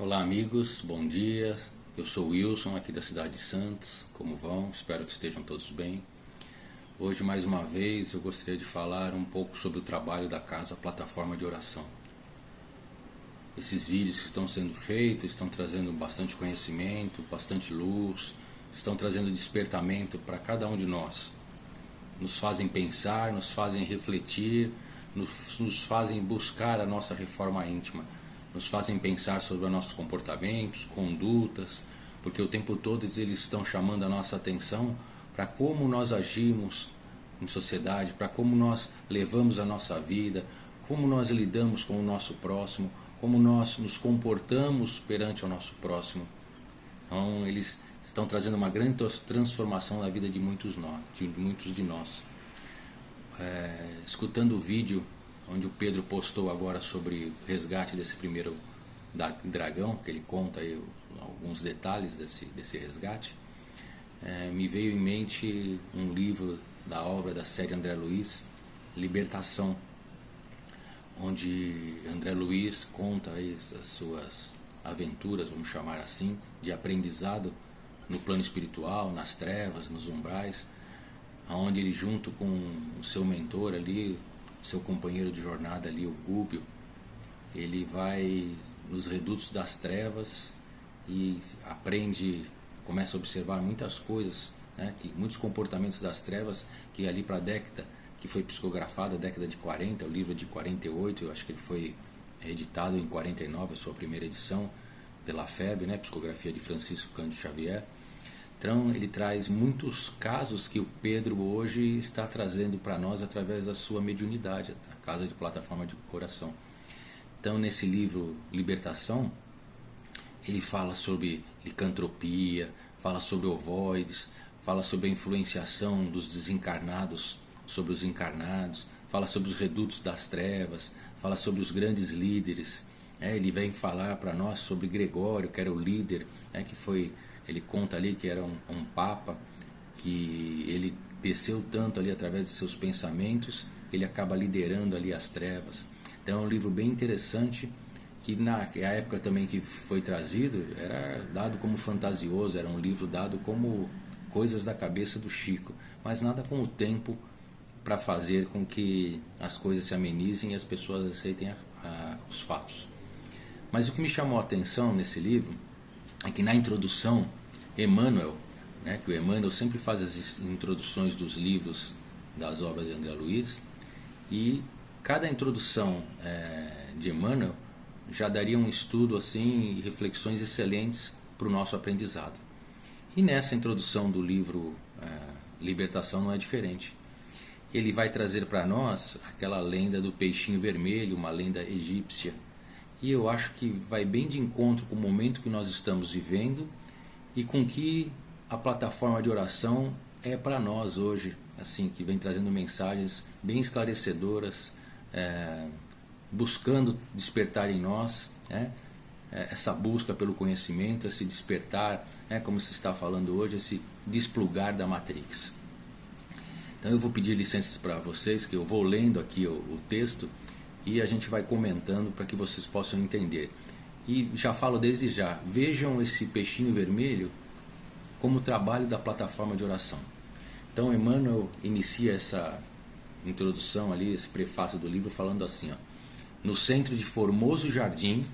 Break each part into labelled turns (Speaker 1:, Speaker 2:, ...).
Speaker 1: Olá amigos, bom dia. Eu sou o Wilson, aqui da cidade de Santos. Como vão? Espero que estejam todos bem. Hoje, mais uma vez, eu gostaria de falar um pouco sobre o trabalho da Casa Plataforma de Oração. Esses vídeos que estão sendo feitos estão trazendo bastante conhecimento, bastante luz, estão trazendo despertamento para cada um de nós. Nos fazem pensar, nos fazem refletir, nos fazem buscar a nossa reforma íntima. Nos fazem pensar sobre os nossos comportamentos, condutas, porque o tempo todo eles estão chamando a nossa atenção para como nós agimos em sociedade, para como nós levamos a nossa vida, como nós lidamos com o nosso próximo, como nós nos comportamos perante o nosso próximo. Então eles estão trazendo uma grande transformação na vida de muitos de nós. Escutando o vídeo onde o Pedro postou agora sobre o resgate desse primeiro dragão, que ele conta aí alguns detalhes desse resgate, me veio em mente um livro da obra da série André Luiz, Libertação, onde André Luiz conta aí as suas aventuras, vamos chamar assim, de aprendizado no plano espiritual, nas trevas, nos umbrais, onde ele junto com o seu mentor ali, seu companheiro de jornada ali, o Gúbio, ele vai nos redutos das trevas e aprende, começa a observar muitas coisas, né, muitos comportamentos das trevas que ali para a década que foi psicografada, a década de 40, o livro de 48, eu acho que ele foi editado em 49, a sua primeira edição, pela FEB, né, psicografia de Francisco Cândido Xavier. Então ele traz muitos casos que o Pedro hoje está trazendo para nós através da sua mediunidade, a Casa de Plataforma de Oração. Então nesse livro Libertação, ele fala sobre licantropia, fala sobre ovoides, fala sobre a influenciação dos desencarnados sobre os encarnados, fala sobre os redutos das trevas, fala sobre os grandes líderes. Ele vem falar para nós sobre Gregório, que era o líder, que foi... Ele conta ali que era um papa, que ele desceu tanto ali através de seus pensamentos, ele acaba liderando ali as trevas. Então é um livro bem interessante, que na época também que foi trazido, era dado como fantasioso, era um livro dado como coisas da cabeça do Chico, mas nada com o tempo para fazer com que as coisas se amenizem e as pessoas aceitem os fatos. Mas o que me chamou a atenção nesse livro é que na introdução, Emmanuel, que o Emmanuel sempre faz as introduções dos livros das obras de André Luiz, e cada introdução de Emmanuel já daria um estudo assim, e reflexões excelentes para o nosso aprendizado. E nessa introdução do livro Libertação não é diferente. Ele vai trazer para nós aquela lenda do peixinho vermelho, uma lenda egípcia. E eu acho que vai bem de encontro com o momento que nós estamos vivendo e com que a plataforma de oração é para nós hoje, assim, que vem trazendo mensagens bem esclarecedoras, buscando despertar em nós, essa busca pelo conhecimento, esse despertar, como se está falando hoje, esse desplugar da Matrix. Então eu vou pedir licença para vocês, que eu vou lendo aqui o texto, e a gente vai comentando para que vocês possam entender. E já falo desde já, vejam esse peixinho vermelho como trabalho da plataforma de oração. Então Emmanuel inicia essa introdução ali, esse prefácio do livro, falando assim: no centro de formoso jardim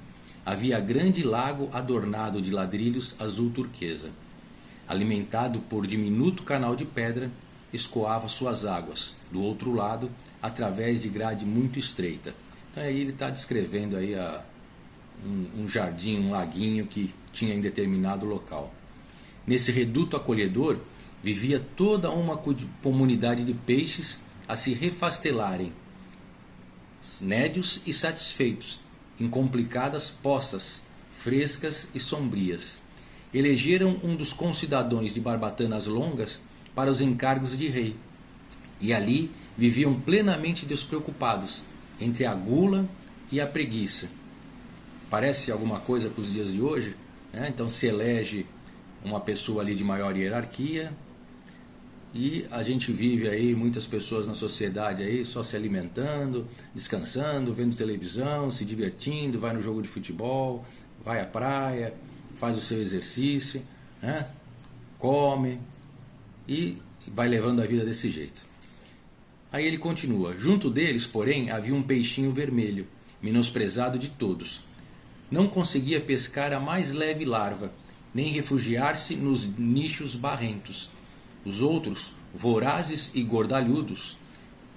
Speaker 1: havia grande lago adornado de ladrilhos azul turquesa. Alimentado por diminuto canal de pedra, escoava suas águas, do outro lado, através de grade muito estreita. Então aí ele está descrevendo aí um jardim, um laguinho que tinha em determinado local. Nesse reduto acolhedor vivia toda uma comunidade de peixes a se refastelarem, nédios e satisfeitos, em complicadas poças, frescas e sombrias. Elegeram um dos concidadãos de barbatanas longas para os encargos de rei, e ali viviam plenamente despreocupados, entre a gula e a preguiça. Parece alguma coisa para os dias de hoje, Então se elege uma pessoa ali de maior hierarquia, E a gente vive aí, muitas pessoas na sociedade aí só se alimentando, descansando, vendo televisão, se divertindo, vai no jogo de futebol, vai à praia, faz o seu exercício, né? Come e vai levando a vida desse jeito. Aí ele continua: junto deles, porém, havia um peixinho vermelho, menosprezado de todos. Não conseguia pescar a mais leve larva, nem refugiar-se nos nichos barrentos. Os outros, vorazes e gordalhudos,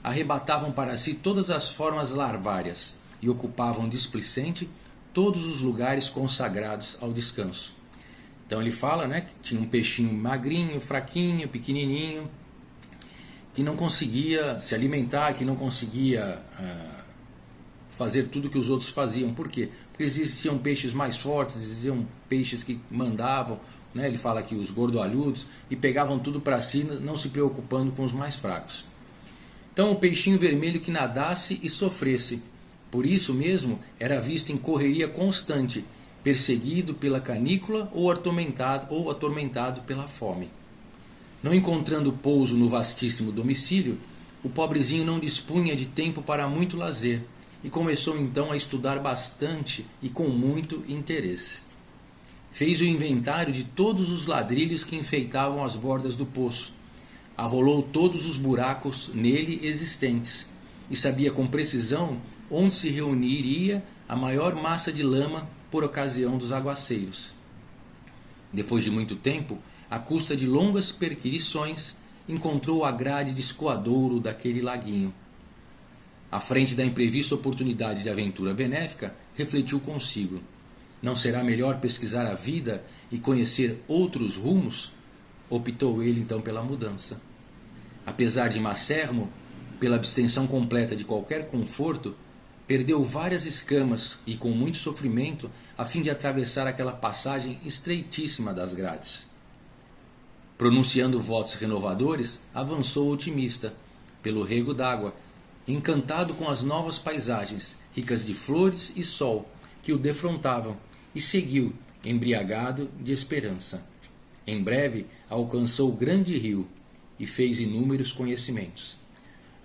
Speaker 1: arrebatavam para si todas as formas larvárias e ocupavam displicente todos os lugares consagrados ao descanso. Então ele fala, né, que tinha um peixinho magrinho, fraquinho, pequenininho, que não conseguia se alimentar, que não conseguia fazer tudo que os outros faziam. Por quê? Porque existiam peixes mais fortes, existiam peixes que mandavam, né? Ele fala que os gordoalhudos, e pegavam tudo para si, não se preocupando com os mais fracos. Então o peixinho vermelho que nadasse e sofresse, por isso mesmo era visto em correria constante, perseguido pela canícula ou atormentado pela fome. Não encontrando pouso no vastíssimo domicílio, o pobrezinho não dispunha de tempo para muito lazer, e começou então a estudar bastante e com muito interesse. Fez o inventário de todos os ladrilhos que enfeitavam as bordas do poço, arrolou todos os buracos nele existentes, e sabia com precisão onde se reuniria a maior massa de lama por ocasião dos aguaceiros. Depois de muito tempo, à custa de longas perquirições, encontrou a grade de escoadouro daquele laguinho. À frente da imprevista oportunidade de aventura benéfica, refletiu consigo: não será melhor pesquisar a vida e conhecer outros rumos? Optou ele então pela mudança. Apesar de macérrimo, pela abstenção completa de qualquer conforto, perdeu várias escamas e com muito sofrimento a fim de atravessar aquela passagem estreitíssima das grades. Pronunciando votos renovadores, avançou otimista pelo rego d'água, encantado com as novas paisagens, ricas de flores e sol, que o defrontavam, e seguiu, embriagado de esperança. Em breve alcançou o grande rio e fez inúmeros conhecimentos.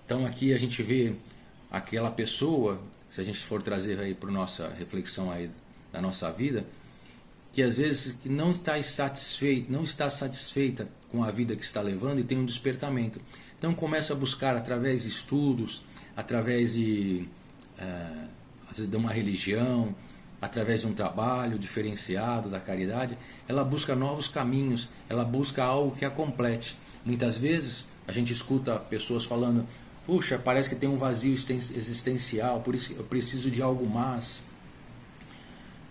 Speaker 1: Então aqui a gente vê aquela pessoa, se a gente for trazer aí para a nossa reflexão aí da nossa vida, que às vezes não está satisfeita com a vida que está levando e tem um despertamento. Então começa a buscar através de estudos, através às vezes de uma religião, através de um trabalho diferenciado da caridade, ela busca novos caminhos, ela busca algo que a complete. Muitas vezes a gente escuta pessoas falando: puxa, parece que tem um vazio existencial, por isso eu preciso de algo mais.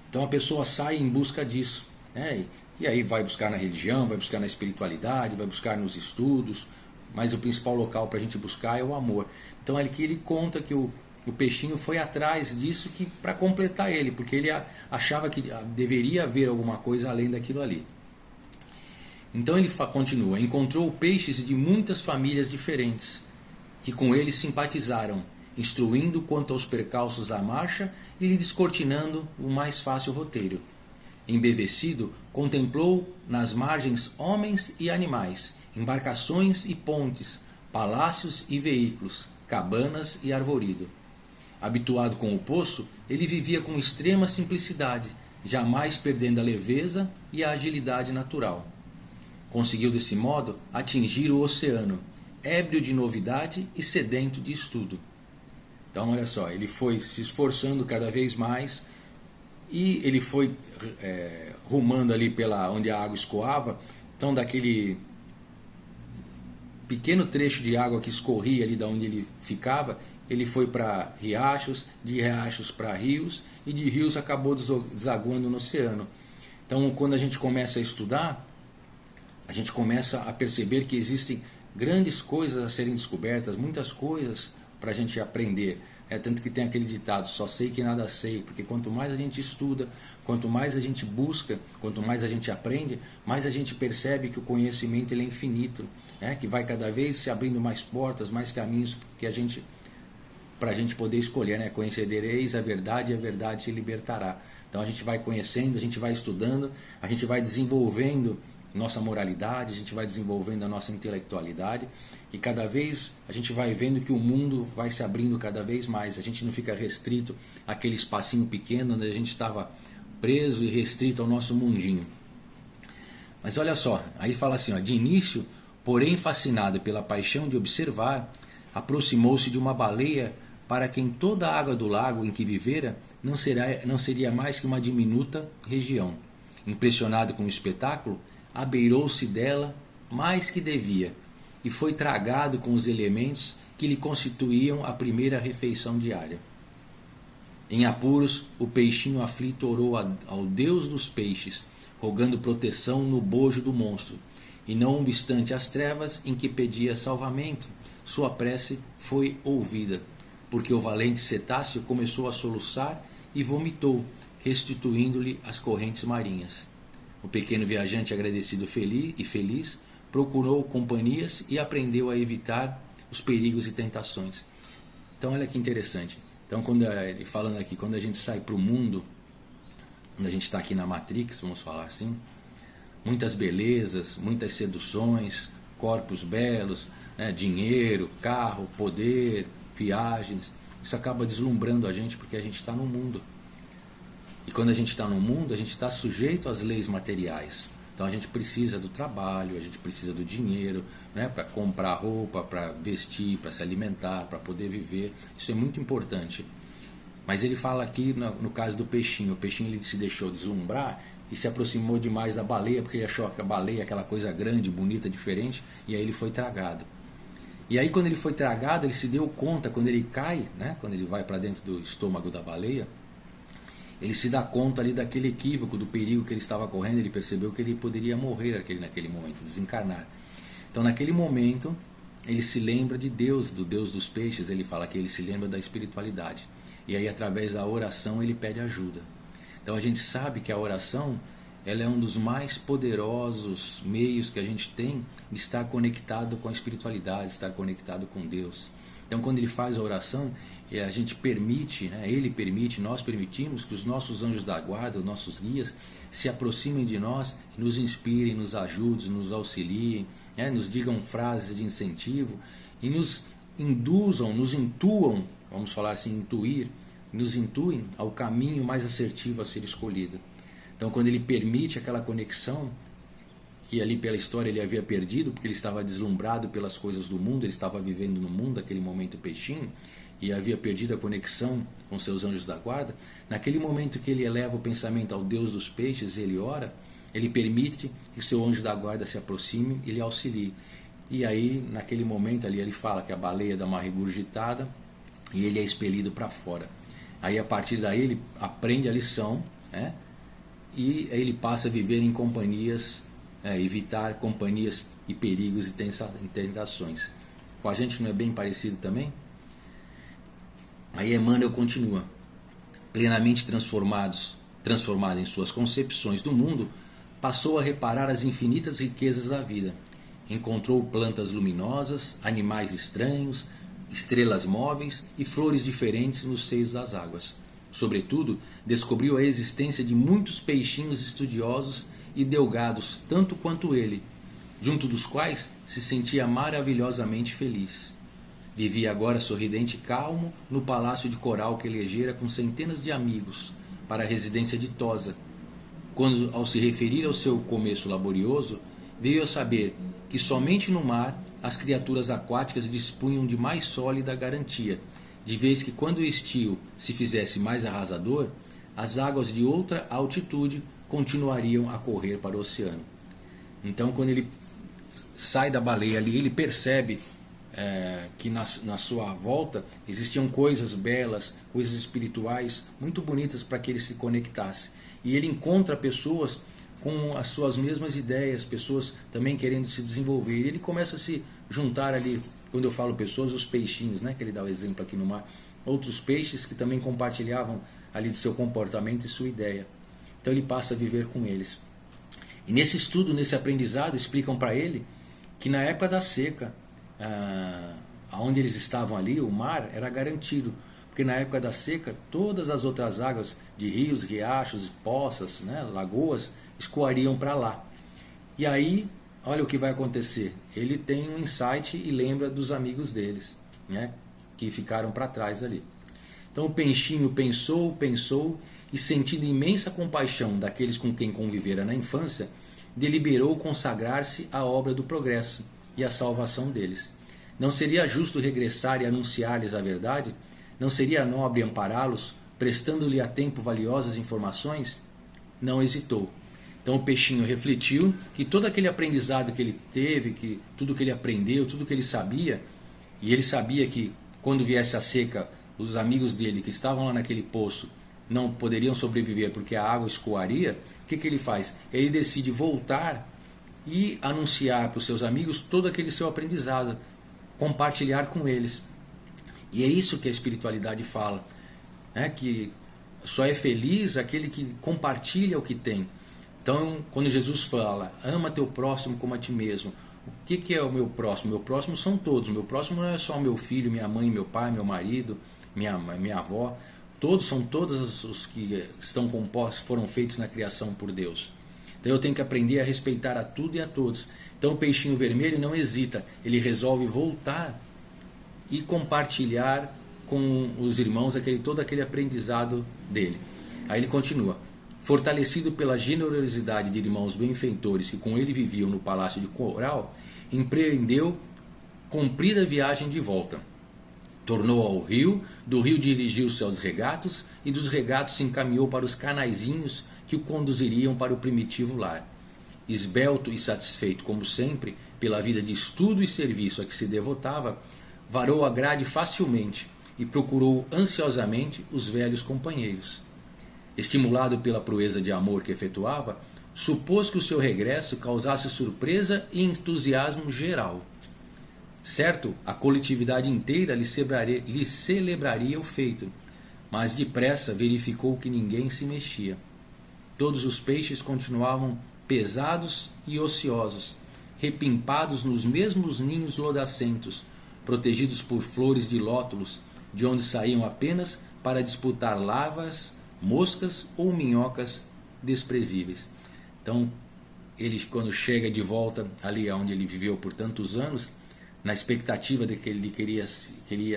Speaker 1: Então a pessoa sai em busca disso, né? E aí vai buscar na religião, vai buscar na espiritualidade, vai buscar nos estudos, mas o principal local para a gente buscar é o amor. Então aqui ele conta que o peixinho foi atrás disso para completar ele, porque ele achava que deveria haver alguma coisa além daquilo ali. Então ele continua: encontrou peixes de muitas famílias diferentes, que com ele simpatizaram, instruindo quanto aos percalços da marcha e lhe descortinando o mais fácil roteiro. Embevecido, contemplou nas margens homens e animais, embarcações e pontes, palácios e veículos, cabanas e arvoredo. Habituado com o poço, ele vivia com extrema simplicidade, jamais perdendo a leveza e a agilidade natural. Conseguiu desse modo atingir o oceano, ébrio de novidade e sedento de estudo. Então olha só, ele foi se esforçando cada vez mais e ele foi rumando ali pela onde a água escoava. Então daquele pequeno trecho de água que escorria ali da onde ele ficava, ele foi para riachos, de riachos para rios, e de rios acabou desaguando no oceano. Então quando a gente começa a estudar, a gente começa a perceber que existem grandes coisas a serem descobertas, muitas coisas para a gente aprender. Tanto que tem aquele ditado: só sei que nada sei, porque quanto mais a gente estuda, quanto mais a gente busca, quanto mais a gente aprende, mais a gente percebe que o conhecimento ele é infinito, que vai cada vez se abrindo mais portas, mais caminhos para a gente poder escolher. Conhecereis a verdade e a verdade te libertará. Então a gente vai conhecendo, a gente vai estudando, a gente vai desenvolvendo nossa moralidade, a gente vai desenvolvendo a nossa intelectualidade e cada vez a gente vai vendo que o mundo vai se abrindo cada vez mais. A gente não fica restrito àquele espacinho pequeno onde a gente estava preso e restrito ao nosso mundinho. Mas olha só, aí fala assim, ó, de início, porém fascinado pela paixão de observar, aproximou-se de uma baleia para quem toda a água do lago em que vivera não seria mais que uma diminuta região. Impressionado com o espetáculo, abeirou-se dela mais que devia e foi tragado com os elementos que lhe constituíam a primeira refeição diária. Em apuros, o peixinho aflito orou ao Deus dos peixes, rogando proteção no bojo do monstro, e não obstante as trevas em que pedia salvamento, sua prece foi ouvida, porque o valente cetáceo começou a soluçar e vomitou, restituindo-lhe as correntes marinhas. O pequeno viajante, agradecido e feliz, procurou companhias e aprendeu a evitar os perigos e tentações. Então olha que interessante. Então falando aqui, quando a gente sai para o mundo, quando a gente está aqui na Matrix, vamos falar assim, muitas belezas, muitas seduções, corpos belos, né, dinheiro, carro, poder, viagens, isso acaba deslumbrando a gente porque a gente está no mundo. E quando a gente está no mundo, a gente está sujeito às leis materiais. Então a gente precisa do trabalho, a gente precisa do dinheiro, né, para comprar roupa, para vestir, para se alimentar, para poder viver. Isso é muito importante. Mas ele fala aqui no caso do peixinho. O peixinho ele se deixou deslumbrar e se aproximou demais da baleia, porque ele achou que a baleia é aquela coisa grande, bonita, diferente, e aí ele foi tragado. E aí quando ele foi tragado, ele se deu conta, quando ele cai, né, quando ele vai para dentro do estômago da baleia, ele se dá conta ali daquele equívoco, do perigo que ele estava correndo. Ele percebeu que ele poderia morrer naquele momento, desencarnar. Então naquele momento ele se lembra de Deus, do Deus dos peixes. Ele fala que ele se lembra da espiritualidade, e aí através da oração ele pede ajuda. Então a gente sabe que a oração ela é um dos mais poderosos meios que a gente tem de estar conectado com a espiritualidade, estar conectado com Deus. Então quando ele faz a oração, a gente permite, né, ele permite, nós permitimos que os nossos anjos da guarda, os nossos guias, se aproximem de nós, nos inspirem, nos ajudem, nos auxiliem, né, nos digam frases de incentivo e nos induzam, nos intuam, vamos falar assim, intuir, nos intuem ao caminho mais assertivo a ser escolhido. Então quando ele permite aquela conexão, que ali pela história ele havia perdido, porque ele estava deslumbrado pelas coisas do mundo, ele estava vivendo no mundo, aquele momento peixinho, e havia perdido a conexão com seus anjos da guarda. Naquele momento que ele eleva o pensamento ao Deus dos peixes, ele ora, ele permite que o seu anjo da guarda se aproxime e lhe auxilie. E aí, naquele momento ali, ele fala que a baleia dá uma regurgitada e ele é expelido para fora. Aí, a partir daí, ele aprende a lição, né? E aí ele passa a viver em companhias, evitar companhias e perigos e tentações. Com a gente não é bem parecido também? Aí Emmanuel continua: plenamente transformado em suas concepções do mundo, passou a reparar as infinitas riquezas da vida. Encontrou plantas luminosas, animais estranhos, estrelas móveis e flores diferentes nos seios das águas. Sobretudo, descobriu a existência de muitos peixinhos estudiosos e delgados, tanto quanto ele, junto dos quais se sentia maravilhosamente feliz. Vivia agora sorridente e calmo no palácio de coral que elegera com centenas de amigos para a residência ditosa, quando, ao se referir ao seu começo laborioso, veio a saber que somente no mar as criaturas aquáticas dispunham de mais sólida garantia, de vez que quando o estio se fizesse mais arrasador, as águas de outra altitude continuariam a correr para o oceano. Então quando ele sai da baleia ali, ele percebe que na sua volta existiam coisas belas, coisas espirituais muito bonitas para que ele se conectasse. E ele encontra pessoas com as suas mesmas ideias, pessoas também querendo se desenvolver. E ele começa a se juntar ali, quando eu falo pessoas, os peixinhos, né, que ele dá o exemplo aqui no mar, outros peixes que também compartilhavam ali de seu comportamento e sua ideia. Então ele passa a viver com eles. E nesse estudo, nesse aprendizado, explicam para ele que na época da seca, onde eles estavam ali, o mar era garantido, porque na época da seca todas as outras águas de rios, riachos, poças, né, lagoas escoariam para lá. E aí, olha o que vai acontecer. Ele tem um insight e lembra dos amigos deles, né, que ficaram para trás ali. Então o peixinho pensou, pensou e, sentindo imensa compaixão daqueles com quem convivera na infância, deliberou consagrar-se à obra do progresso e à salvação deles. Não seria justo regressar e anunciar-lhes a verdade? Não seria nobre ampará-los, prestando-lhe a tempo valiosas informações? Não hesitou. Então o peixinho refletiu que todo aquele aprendizado que ele teve, que tudo que ele aprendeu, tudo que ele sabia, e ele sabia que quando viesse a seca, os amigos dele que estavam lá naquele poço não poderiam sobreviver porque a água escoaria. O que ele faz? Ele decide voltar e anunciar para os seus amigos todo aquele seu aprendizado, compartilhar com eles. E é isso que a espiritualidade fala, né? Que só é feliz aquele que compartilha o que tem. Então, quando Jesus fala, ama teu próximo como a ti mesmo, o que é o meu próximo? Meu próximo são todos. Meu próximo não é só meu filho, minha mãe, meu pai, meu marido, minha avó. Todos são todos os que estão compostos, foram feitos na criação por Deus. Então eu tenho que aprender a respeitar a tudo e a todos. Então o peixinho vermelho não hesita, ele resolve voltar e compartilhar com os irmãos todo aquele aprendizado dele. Aí ele continua: fortalecido pela generosidade de irmãos benfeitores que com ele viviam no palácio de Coral, empreendeu comprida viagem de volta. Tornou ao rio, do rio dirigiu-se aos regatos, e dos regatos se encaminhou para os canaizinhos que o conduziriam para o primitivo lar. Esbelto e satisfeito, como sempre, pela vida de estudo e serviço a que se devotava, varou a grade facilmente e procurou ansiosamente os velhos companheiros. Estimulado pela proeza de amor que efetuava, supôs que o seu regresso causasse surpresa e entusiasmo geral. Certo, a coletividade inteira lhe celebraria o feito, mas depressa verificou que ninguém se mexia. Todos os peixes continuavam pesados e ociosos, repimpados nos mesmos ninhos lodacentos, protegidos por flores de lótulos, de onde saíam apenas para disputar larvas, moscas ou minhocas desprezíveis. Então, ele, quando chega de volta ali onde ele viveu por tantos anos, na expectativa de que ele queria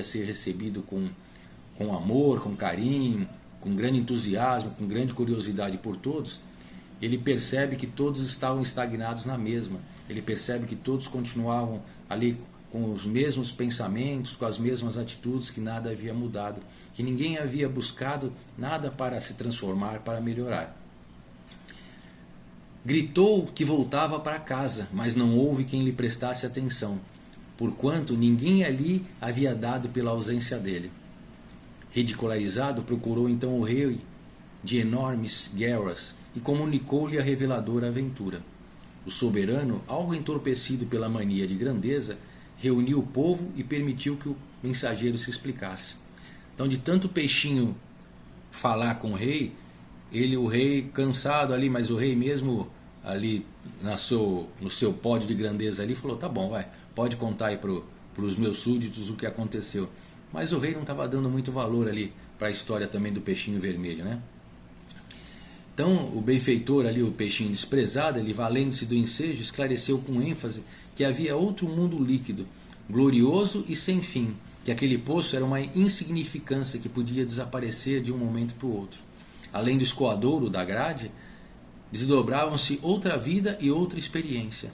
Speaker 1: ser recebido com amor, com carinho, com grande entusiasmo, com grande curiosidade por todos, ele percebe que todos estavam estagnados na mesma. Ele percebe que todos continuavam ali com os mesmos pensamentos, com as mesmas atitudes, que nada havia mudado, que ninguém havia buscado nada para se transformar, para melhorar. Gritou que voltava para casa, mas não houve quem lhe prestasse atenção, porquanto ninguém ali havia dado pela ausência dele. Ridicularizado, procurou então o rei de enormes guerras e comunicou-lhe a reveladora aventura. O soberano, algo entorpecido pela mania de grandeza, reuniu o povo e permitiu que o mensageiro se explicasse. Então, de tanto peixinho falar com o rei, o rei cansado ali, mas o rei mesmo ali no seu pódio de grandeza ali, falou: tá bom, pode contar aí para os meus súditos o que aconteceu. Mas o rei não estava dando muito valor ali para a história também do peixinho vermelho, né? Então o benfeitor ali, o peixinho desprezado, ele, valendo-se do ensejo, esclareceu com ênfase que havia outro mundo líquido, glorioso e sem fim, que aquele poço era uma insignificância que podia desaparecer de um momento para o outro. Além do escoadouro da grade, desdobravam-se outra vida e outra experiência.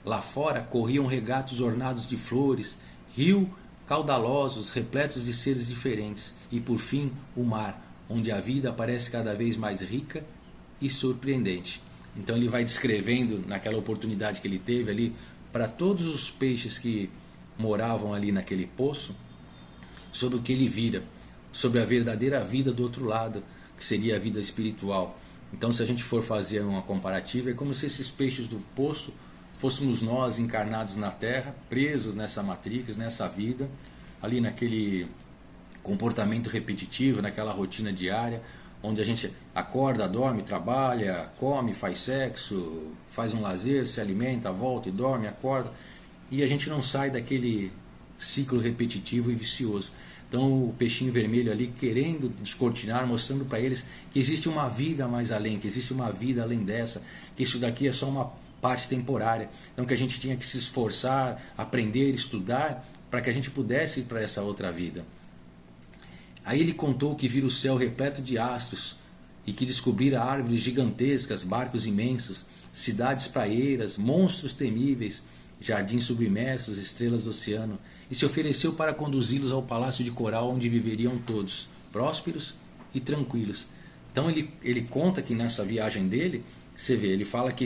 Speaker 1: Lá fora corriam regatos ornados de flores, rio caudalosos, repletos de seres diferentes, e por fim o mar, onde a vida parece cada vez mais rica e surpreendente. Então ele vai descrevendo, naquela oportunidade que ele teve ali, para todos os peixes que moravam ali naquele poço, sobre o que ele vira, sobre a verdadeira vida do outro lado, que seria a vida espiritual. Então, se a gente for fazer uma comparativa, é como se esses peixes do poço fôssemos nós encarnados na Terra, presos nessa matrix, nessa vida, ali naquele comportamento repetitivo, naquela rotina diária, onde a gente acorda, dorme, trabalha, come, faz sexo, faz um lazer, se alimenta, volta e dorme, acorda, e a gente não sai daquele ciclo repetitivo e vicioso. Então o peixinho vermelho ali querendo descortinar, mostrando para eles que existe uma vida mais além, que existe uma vida além dessa, que isso daqui é só uma parte temporária. Então que a gente tinha que se esforçar, aprender, estudar, para que a gente pudesse ir para essa outra vida. Aí ele contou que vira o céu repleto de astros e que descobrira árvores gigantescas, barcos imensos, cidades praeiras, monstros temíveis, jardins submersos, estrelas do oceano, e se ofereceu para conduzi-los ao palácio de coral onde viveriam todos, prósperos e tranquilos. Então ele conta que nessa viagem dele, você vê, ele fala que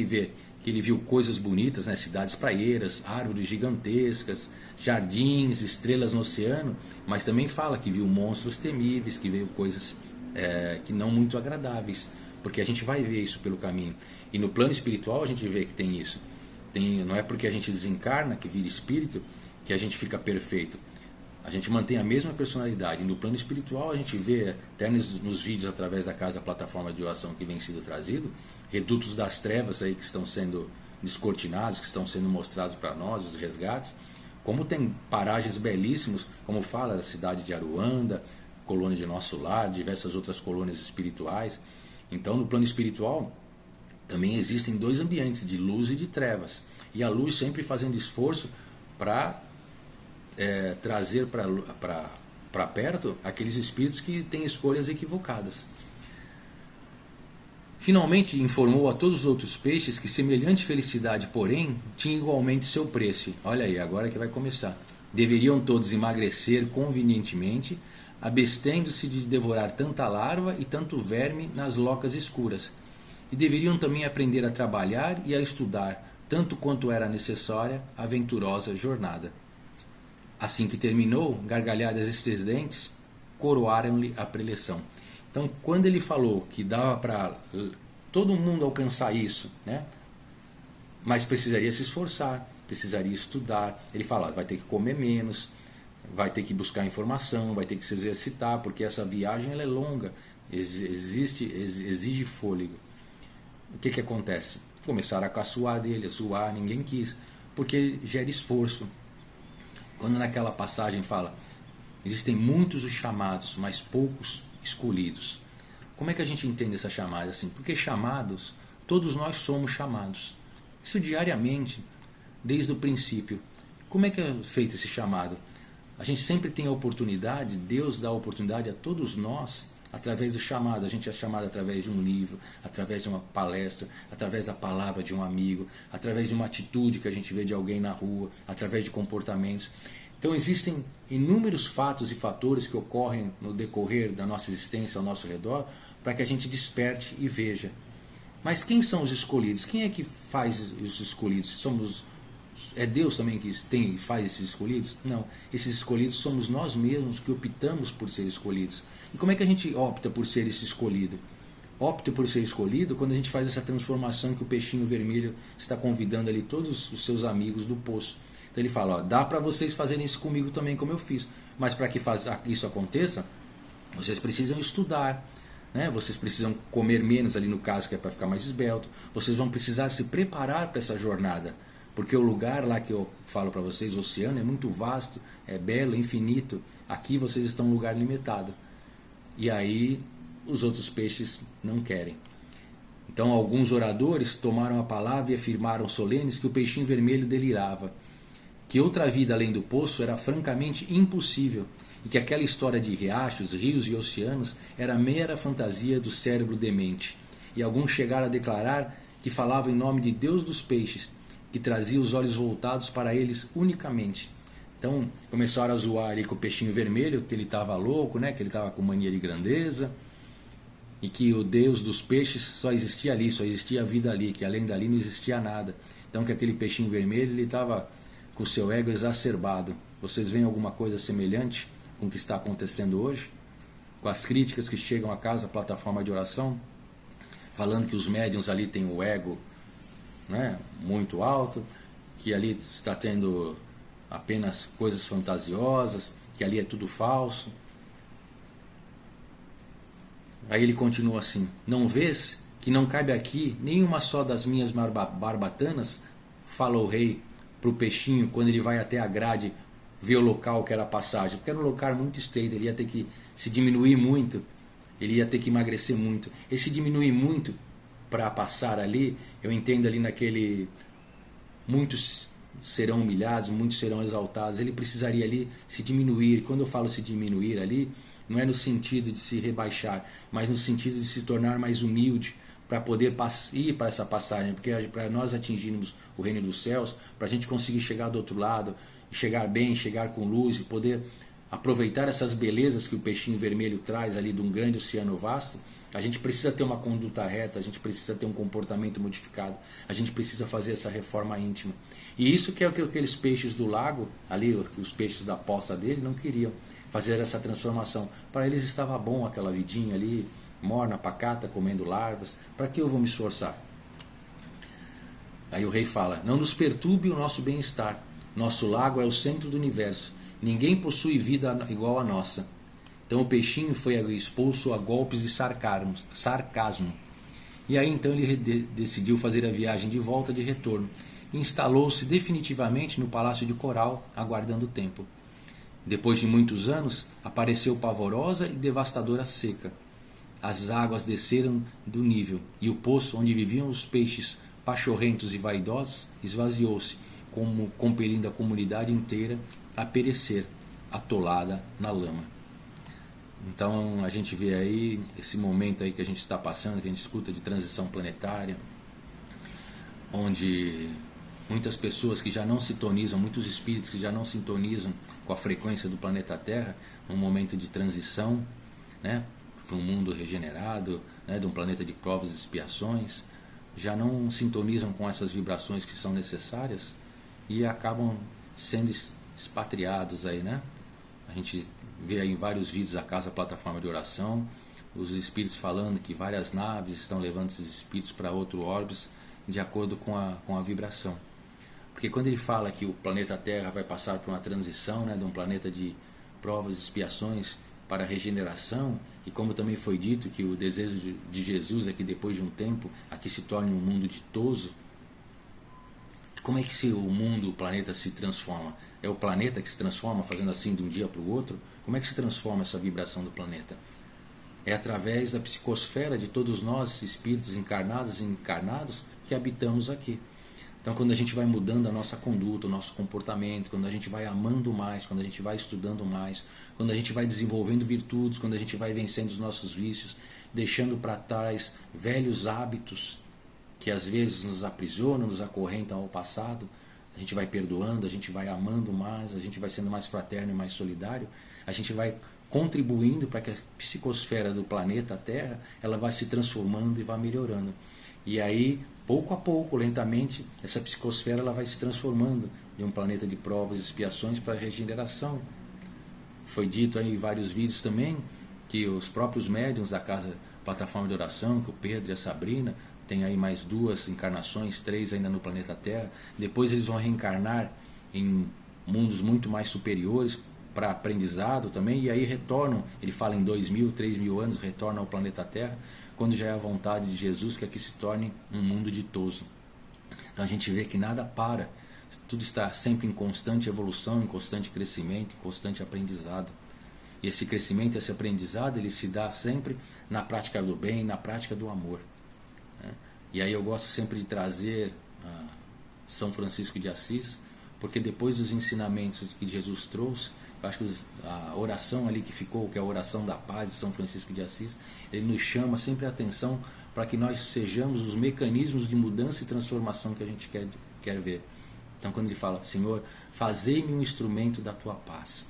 Speaker 1: ele viu coisas bonitas, né, cidades praeiras, árvores gigantescas, jardins, estrelas no oceano, mas também fala que viu monstros temíveis, que viu coisas que não muito agradáveis, porque a gente vai ver isso pelo caminho. E no plano espiritual a gente vê que tem isso. Não é porque a gente desencarna, que vira espírito, que a gente fica perfeito. A gente mantém a mesma personalidade. No plano espiritual a gente vê, até nos vídeos através da casa plataforma de oração que vem sendo trazido, redutos das trevas aí que estão sendo descortinados, que estão sendo mostrados para nós, os resgates, como tem paragens belíssimos, como fala da cidade de Aruanda, colônia de Nosso Lar, diversas outras colônias espirituais. Então no plano espiritual também existem dois ambientes, de luz e de trevas, e a luz sempre fazendo esforço para trazer para perto aqueles espíritos que têm escolhas equivocadas. Finalmente informou a todos os outros peixes que semelhante felicidade, porém, tinha igualmente seu preço. Olha aí, agora que vai começar. Deveriam todos emagrecer convenientemente, abstendo-se de devorar tanta larva e tanto verme nas locas escuras. E deveriam também aprender a trabalhar e a estudar, tanto quanto era necessária a aventurosa jornada. Assim que terminou, gargalhadas estridentes coroaram-lhe a preleção. Então, quando ele falou que dava para todo mundo alcançar isso, né? Mas precisaria se esforçar, precisaria estudar. Ele fala, vai ter que comer menos, vai ter que buscar informação, vai ter que se exercitar, porque essa viagem ela é longa, exige fôlego. O que acontece? Começaram a caçoar dele, a zoar, ninguém quis, porque gera esforço. Quando naquela passagem fala, existem muitos os chamados, mas poucos escolhidos. Como é que a gente entende essa chamada assim? Porque chamados, todos nós somos chamados. Isso diariamente, desde o princípio. Como é que é feito esse chamado? A gente sempre tem a oportunidade, Deus dá a oportunidade a todos nós, através do chamado. A gente é chamado através de um livro, através de uma palestra, através da palavra de um amigo, através de uma atitude que a gente vê de alguém na rua, através de comportamentos. Então existem inúmeros fatos e fatores que ocorrem no decorrer da nossa existência ao nosso redor para que a gente desperte e veja. Mas quem são os escolhidos? Quem é que faz os escolhidos? É Deus também que faz esses escolhidos? Não. Esses escolhidos somos nós mesmos que optamos por ser escolhidos. E como é que a gente opta por ser esse escolhido? Opta por ser escolhido quando a gente faz essa transformação que o peixinho vermelho está convidando ali todos os seus amigos do poço. Então ele fala, dá para vocês fazerem isso comigo também, como eu fiz. Mas para que isso aconteça, vocês precisam estudar, né? Vocês precisam comer menos ali no caso, que é para ficar mais esbelto. Vocês vão precisar se preparar para essa jornada. Porque o lugar lá que eu falo para vocês, o oceano, é muito vasto, é belo, infinito. Aqui vocês estão em um lugar limitado. E aí os outros peixes não querem. Então alguns oradores tomaram a palavra e afirmaram solenes que o peixinho vermelho delirava, que outra vida além do poço era francamente impossível e que aquela história de riachos, rios e oceanos era mera fantasia do cérebro demente. E alguns chegaram a declarar que falavam em nome de Deus dos peixes, que trazia os olhos voltados para eles unicamente. Então começaram a zoar ali com o peixinho vermelho, que ele estava louco, né? Que ele estava com mania de grandeza, e que o Deus dos peixes só existia ali, só existia a vida ali, que além dali não existia nada. Então que aquele peixinho vermelho ele estava com o seu ego exacerbado. Vocês veem alguma coisa semelhante com o que está acontecendo hoje? Com as críticas que chegam à casa, plataforma de oração, falando que os médiuns ali têm o ego, né, muito alto, que ali está tendo apenas coisas fantasiosas, que ali é tudo falso. Aí ele continua assim, não vês que não cabe aqui nenhuma só das minhas barbatanas? Fala o rei para o peixinho quando ele vai até a grade ver o local que era a passagem, porque era um local muito estreito, ele ia ter que se diminuir muito, ele ia ter que emagrecer muito. Esse diminuir muito para passar ali, eu entendo ali naquele muitos serão humilhados, muitos serão exaltados. Ele precisaria ali se diminuir. Quando eu falo se diminuir ali, não é no sentido de se rebaixar, mas no sentido de se tornar mais humilde, para poder ir para essa passagem, porque para nós atingirmos o reino dos céus, para a gente conseguir chegar do outro lado, chegar bem, chegar com luz e poder aproveitar essas belezas que o peixinho vermelho traz ali de um grande oceano vasto, a gente precisa ter uma conduta reta, a gente precisa ter um comportamento modificado, a gente precisa fazer essa reforma íntima. E isso que é o que aqueles peixes do lago, ali os peixes da poça dele, não queriam fazer essa transformação. Para eles estava bom aquela vidinha ali, morna, pacata, comendo larvas. Para que eu vou me esforçar? Aí o rei fala: não nos perturbe o nosso bem-estar. Nosso lago é o centro do universo. Ninguém possui vida igual a nossa. Então o peixinho foi expulso a golpes de sarcasmo. E aí então ele decidiu fazer a viagem de volta de retorno. Instalou-se definitivamente no palácio de coral, aguardando o tempo. Depois de muitos anos, apareceu pavorosa e devastadora seca. As águas desceram do nível, e o poço onde viviam os peixes pachorrentos e vaidosos esvaziou-se, como compelindo a comunidade inteira a perecer, atolada na lama. Então a gente vê aí esse momento aí que a gente está passando, que a gente escuta de transição planetária, onde muitas pessoas que já não sintonizam, muitos espíritos que já não sintonizam com a frequência do planeta Terra, num momento de transição, né, para um mundo regenerado, né, de um planeta de provas e expiações, já não sintonizam com essas vibrações que são necessárias e acabam sendo expatriados aí, né? A gente vê aí em vários vídeos a Casa Plataforma de Oração, os espíritos falando que várias naves estão levando esses espíritos para outro orbes de acordo com a vibração. Porque quando ele fala que o planeta Terra vai passar por uma transição, né, de um planeta de provas e expiações para a regeneração, e como também foi dito que o desejo de Jesus é que depois de um tempo aqui se torne um mundo ditoso, como é que o mundo, o planeta se transforma? É o planeta que se transforma fazendo assim de um dia para o outro? Como é que se transforma essa vibração do planeta? É através da psicosfera de todos nós, espíritos encarnados e encarnados, que habitamos aqui. Então quando a gente vai mudando a nossa conduta, o nosso comportamento, quando a gente vai amando mais, quando a gente vai estudando mais, quando a gente vai desenvolvendo virtudes, quando a gente vai vencendo os nossos vícios, deixando para trás velhos hábitos que às vezes nos aprisionam, nos acorrentam ao passado, a gente vai perdoando, a gente vai amando mais, a gente vai sendo mais fraterno e mais solidário, a gente vai contribuindo para que a psicosfera do planeta Terra ela vai se transformando e vai melhorando. E aí, pouco a pouco, lentamente, essa psicosfera ela vai se transformando de um planeta de provas e expiações para a regeneração. Foi dito aí em vários vídeos também que os próprios médiuns da Casa Plataforma de Oração, que o Pedro e a Sabrina, tem aí mais 2 encarnações, 3 ainda no planeta Terra. Depois eles vão reencarnar em mundos muito mais superiores para aprendizado também, e aí retornam, ele fala em 2.000, 3.000 anos, retornam ao planeta Terra, quando já é a vontade de Jesus que aqui se torne um mundo ditoso. Então a gente vê que nada para, tudo está sempre em constante evolução, em constante crescimento, em constante aprendizado. E esse crescimento, esse aprendizado, ele se dá sempre na prática do bem, na prática do amor. E aí eu gosto sempre de trazer São Francisco de Assis, porque depois dos ensinamentos que Jesus trouxe, eu acho que a oração ali que ficou, que é a oração da paz de São Francisco de Assis, ele nos chama sempre a atenção para que nós sejamos os mecanismos de mudança e transformação que a gente quer ver. Então quando ele fala, Senhor, fazei-me um instrumento da tua paz.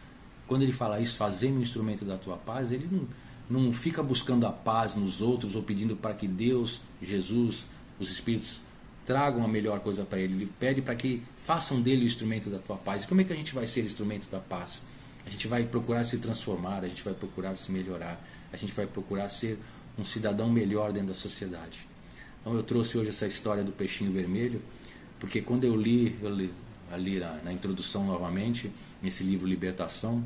Speaker 1: Quando ele fala isso, fazei-me um instrumento da tua paz, ele não fica buscando a paz nos outros ou pedindo para que Deus, Jesus, os Espíritos tragam a melhor coisa para ele. Ele pede para que façam dele o instrumento da tua paz. E como é que a gente vai ser instrumento da paz? A gente vai procurar se transformar, a gente vai procurar se melhorar, a gente vai procurar ser um cidadão melhor dentro da sociedade. Então eu trouxe hoje essa história do peixinho vermelho, porque quando eu li ali na introdução novamente, nesse livro Libertação,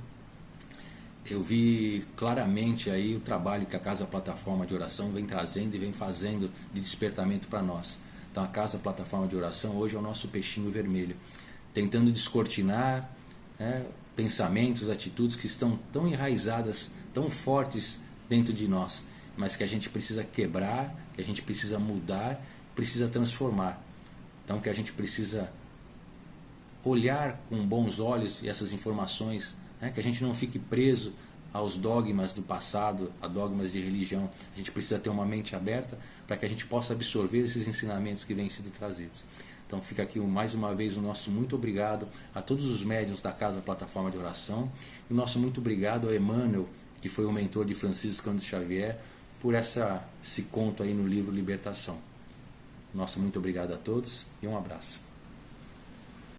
Speaker 1: eu vi claramente aí o trabalho que a Casa Plataforma de Oração vem trazendo e vem fazendo de despertamento para nós. Então a Casa Plataforma de Oração hoje é o nosso peixinho vermelho, tentando descortinar, né, pensamentos, atitudes que estão tão enraizadas, tão fortes dentro de nós, mas que a gente precisa quebrar, que a gente precisa mudar, precisa transformar. Então que a gente precisa olhar com bons olhos essas informações, né? Que a gente não fique preso aos dogmas do passado, a dogmas de religião. A gente precisa ter uma mente aberta para que a gente possa absorver esses ensinamentos que vêm sendo trazidos. Então fica aqui mais uma vez o nosso muito obrigado a todos os médiuns da Casa Plataforma de Oração, e o nosso muito obrigado ao Emmanuel, que foi o mentor de Francisco Cândido Xavier, por esse conto aí no livro Libertação. Nosso muito obrigado a todos e um abraço.